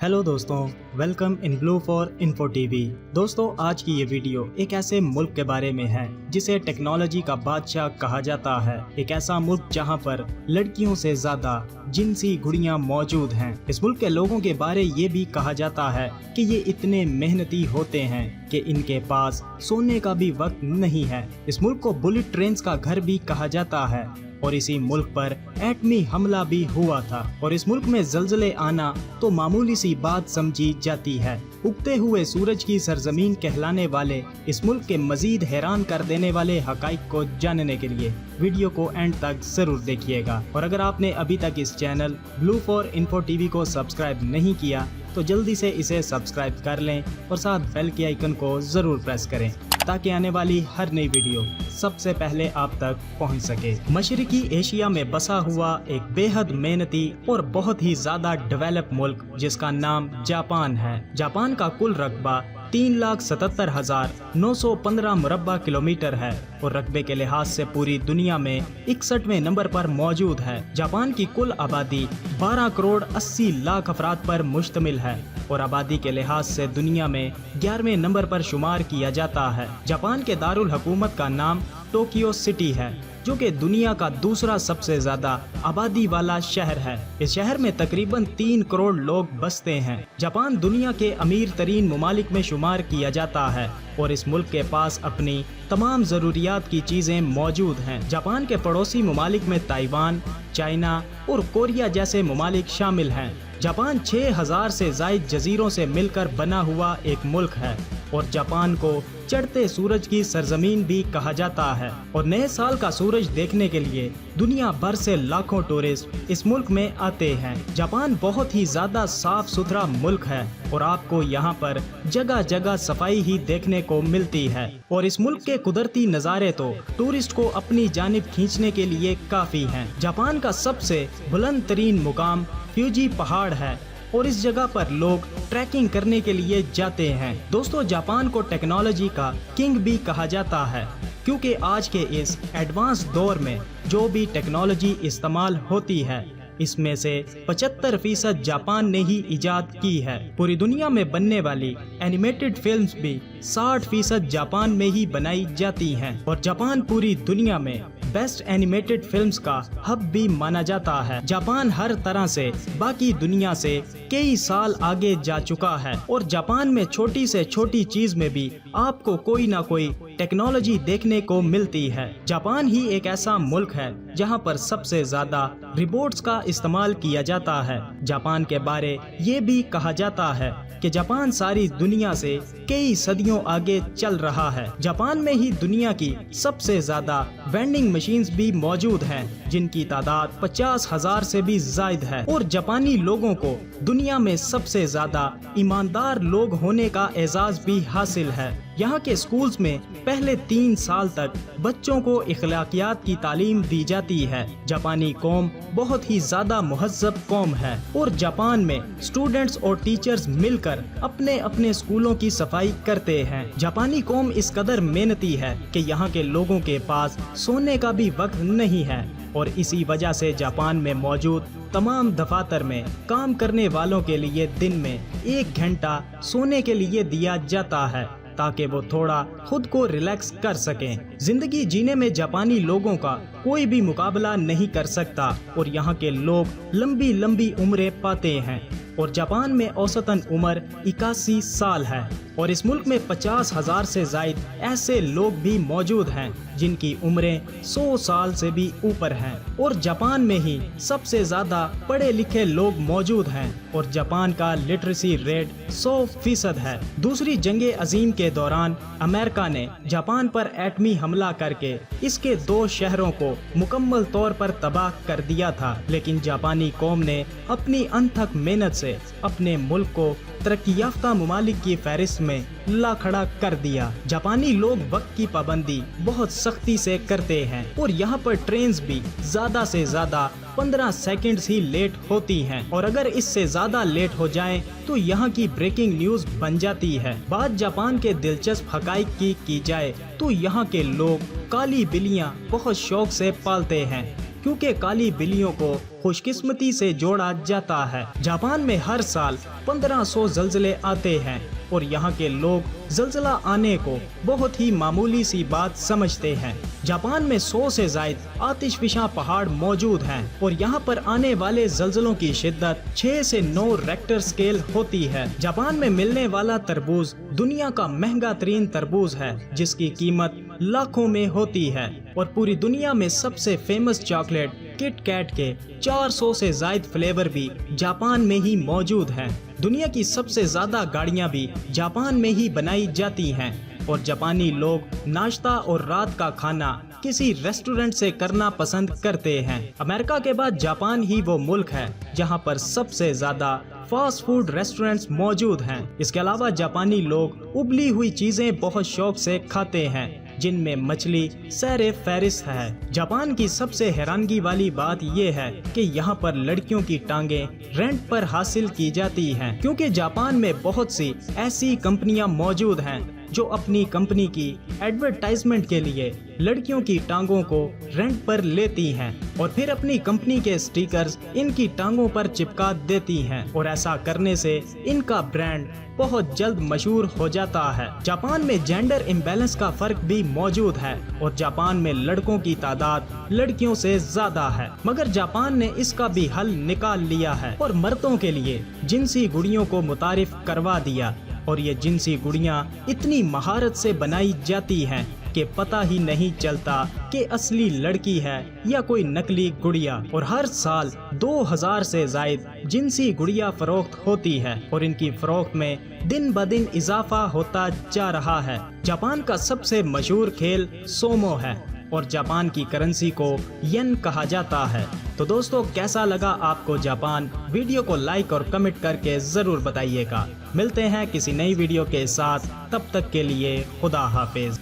Hello दोस्तों, welcome in blue for info TV. दोस्तों, आज की ये वीडियो एक ऐसे मुल्क के बारे में है जिसे टेक्नोलॉजी का बादशाह कहा जाता है। एक ऐसा मुल्क जहां पर लड़कियों से ज्यादा जिनसी गुड़ियां मौजूद हैं। इस मुल्क के लोगों के बारे ये भी कहा जाता है कि ये इतने मेहनती होते हैं कि इनके पास सोने का भी वक्त नहीं है। इस मुल्क को बुलेट ट्रेन्स का घर भी कहा जाता है और इसी मुल्क पर एटमी हमला भी हुआ था और इस मुल्क में ज़लज़ले आना तो मामूली सी बात समझी जाती है। उगते हुए सूरज की सरजमीन कहलाने वाले इस मुल्क के मजीद हैरान कर देने वाले हकाइक को जानने के लिए वीडियो को एंड तक जरूर देखिएगा। और अगर आपने अभी तक इस channel blue for info TV को सब्सक्राइब नहीं किया तो जल्दी से इसे सब्सक्राइब कर लें और साथ बेल के आइकन को जरूर प्रेस करें ताकि आने वाली हर नई वीडियो सबसे पहले आप तक पहुंच सके। मशरकी एशिया में बसा हुआ एक बेहद मेहनती और बहुत ही ज्यादा डेवलप मुल्क जिसका नाम जापान है। जापान का कुल रकबा 3,77,915 मुरब्बा किलोमीटर है और रकबे के लिहाज से पूरी दुनिया में 61वें नंबर पर मौजूद है। जापान की कुल आबादी 12 करोड़ 80 लाख अफराद पर मुश्तमिल है और आबादी के लिहाज से दुनिया में 11वें नंबर पर शुमार किया जाता है। जापान के दारुल हुकूमत का नाम टोक्यो सिटी है जो कि दुनिया का दूसरा सबसे ज्यादा आबादी वाला शहर है। इस शहर में तकरीबन 3 करोड़ लोग बसते हैं। जापान दुनिया के अमीर तरीन ममालिक में शुमार किया जाता है और इस मुल्क के पास अपनी तमाम ज़रूरियात की चीज़ें मौजूद हैं। जापान के पड़ोसी ममालिक में ताइवान, चाइना और कोरिया जैसे ममालिक शामिल हैं। जापान 6000 से ज़ायद जजीरों से मिलकर बना हुआ एक मुल्क है और जापान को चढ़ते सूरज की सरजमीन भी कहा जाता है और नए साल का सूरज देखने के लिए दुनिया भर से लाखों टूरिस्ट इस मुल्क में आते हैं। जापान बहुत ही ज्यादा साफ सुथरा मुल्क है और आपको यहाँ पर जगह जगह सफाई ही देखने को मिलती है और इस मुल्क के कुदरती नज़ारे तो टूरिस्ट को अपनी जानिब खींचने के लिए काफी हैं। जापान का सबसे बुलंद तरीन मुकाम फ्यूजी पहाड़ है और इस जगह पर लोग ट्रैकिंग करने के लिए जाते हैं। दोस्तों, जापान को टेक्नोलॉजी का किंग भी कहा जाता है क्योंकि आज के इस एडवांस दौर में जो भी टेक्नोलॉजी इस्तेमाल होती है इसमें से 75% जापान ने ही इजाद की है। पूरी दुनिया में बनने वाली एनिमेटेड फिल्म्स भी 60% जापान में ही बनाई जाती हैं और जापान पूरी दुनिया में बेस्ट एनिमेटेड फिल्म्स का हब भी माना जाता है। जापान हर तरह से बाकी दुनिया से कई साल आगे जा चुका है और जापान में छोटी से छोटी चीज में भी आपको कोई ना कोई टेक्नोलॉजी देखने को मिलती है। जापान ही एक ऐसा मुल्क है जहां पर सबसे ज्यादा रोबोट्स का इस्तेमाल किया जाता है। जापान के बारे ये भी कहा जाता है कि जापान सारी दुनिया से कई सदियों आगे चल रहा है। जापान में ही दुनिया की सबसे ज्यादा वेंडिंग मशीन्स भी मौजूद हैं जिनकी तादाद 50,000 से भी ज्यादा है और जापानी लोगों को दुनिया में सबसे ज्यादा ईमानदार लोग होने का एजाज भी हासिल है। यहाँ के स्कूल्स में पहले 3 साल तक बच्चों को इखलाकियात की तालीम दी जाती है। जापानी कौम बहुत ही ज्यादा मुहज्जब कौम है और जापान में स्टूडेंट्स और टीचर्स मिलकर अपने अपने स्कूलों की सफाई करते हैं। जापानी कौम इस कदर मेहनती है कि यहाँ के लोगों के पास सोने का भी वक्त नहीं है और इसी वजह से जापान में मौजूद तमाम दफातर में काम करने वालों के लिए दिन में 1 घंटा सोने के लिए दिया जाता है ताकि वो थोड़ा खुद को रिलैक्स कर सकें। जिंदगी जीने में जापानी लोगों का कोई भी मुकाबला नहीं कर सकता और यहाँ के लोग लंबी लंबी उम्रें पाते हैं और जापान में औसतन उम्र 81 साल है और इस मुल्क में 50,000 से जायद ऐसे लोग भी मौजूद हैं जिनकी उम्रें 100 साल से भी ऊपर हैं और जापान में ही सबसे ज्यादा पढ़े लिखे लोग मौजूद हैं और जापान का लिटरेसी रेट 100% है। दूसरी जंगे अजीम के दौरान अमेरिका ने जापान पर एटमी हमला करके इसके 2 शहरों को मुकम्मल तौर पर तबाह कर दिया था, लेकिन जापानी कौम ने अपनी अनथक मेहनत से अपने मुल्क को तरक्की याफ्ता ममालिक की फहरिस्त में ला खड़ा कर दिया। जापानी लोग वक्त की पाबंदी बहुत सख्ती से करते हैं और यहाँ पर ट्रेन्स भी ज्यादा से ज्यादा 15 सेकंड्स ही लेट होती हैं और अगर इससे ज्यादा लेट हो जाएं तो यहाँ की ब्रेकिंग न्यूज बन जाती है। बात जापान के दिलचस्प हकाइक की जाए तो यहाँ के लोग काली बिल्लियाँ बहुत शौक से पालते हैं क्योंकि काली बिल्लियों को خوش قسمتی سے جوڑا جاتا ہے۔ جاپان میں ہر سال 1500 زلزلے آتے ہیں اور یہاں کے لوگ زلزلہ آنے کو بہت ہی معمولی سی بات سمجھتے ہیں۔ جاپان میں 100 سے زائد آتش فشاں پہاڑ موجود ہیں اور یہاں پر آنے والے زلزلوں کی شدت 6 سے 9 ریکٹر سکیل ہوتی ہے۔ جاپان میں ملنے والا تربوز دنیا کا مہنگا ترین تربوز ہے جس کی قیمت لاکھوں میں ہوتی ہے، اور پوری دنیا میں سب سے فیمس چاکلیٹ کٹ کیٹ کے 400 سے زائد فلیور بھی جاپان میں ہی موجود ہیں۔ دنیا کی سب سے زیادہ گاڑیاں بھی جاپان میں ہی بنائی جاتی ہیں، اور جاپانی لوگ ناشتہ اور رات کا کھانا کسی ریسٹورنٹ سے کرنا پسند کرتے ہیں۔ امریکہ کے بعد جاپان ہی وہ ملک ہے جہاں پر سب سے زیادہ فاسٹ فوڈ ریسٹورنٹس موجود ہیں۔ اس کے علاوہ جاپانی لوگ ابلی ہوئی چیزیں بہت شوق سے کھاتے ہیں، جن میں مچھلی سیر فہرست ہے۔ جاپان کی سب سے حیرانگی والی بات یہ ہے کہ یہاں پر لڑکیوں کی ٹانگیں رینٹ پر حاصل کی جاتی ہیں، کیونکہ جاپان میں بہت سی ایسی کمپنیاں موجود ہیں جو اپنی کمپنی کی ایڈورٹائزمنٹ کے لیے لڑکیوں کی ٹانگوں کو رینٹ پر لیتی ہیں اور پھر اپنی کمپنی کے سٹیکرز ان کی ٹانگوں پر چپکا دیتی ہیں، اور ایسا کرنے سے ان کا برانڈ بہت جلد مشہور ہو جاتا ہے۔ جاپان میں جینڈر امبیلنس کا فرق بھی موجود ہے اور جاپان میں لڑکوں کی تعداد لڑکیوں سے زیادہ ہے، مگر جاپان نے اس کا بھی حل نکال لیا ہے اور مردوں کے لیے جنسی گڑیوں کو متعارف کروا دیا، اور یہ جنسی گڑیاں اتنی مہارت سے بنائی جاتی ہیں کہ پتہ ہی نہیں چلتا کہ اصلی لڑکی ہے یا کوئی نکلی گڑیا، اور ہر سال 2000 سے زائد جنسی گڑیا فروخت ہوتی ہے اور ان کی فروخت میں دن بدن اضافہ ہوتا جا رہا ہے۔ جاپان کا سب سے مشہور کھیل سومو ہے اور جاپان کی کرنسی کو ین کہا جاتا ہے۔ تو دوستو، کیسا لگا آپ کو جاپان؟ ویڈیو کو لائک اور کمنٹ کر کے ضرور بتائیے گا۔ ملتے ہیں کسی نئی ویڈیو کے ساتھ، تب تک کے لیے خدا حافظ۔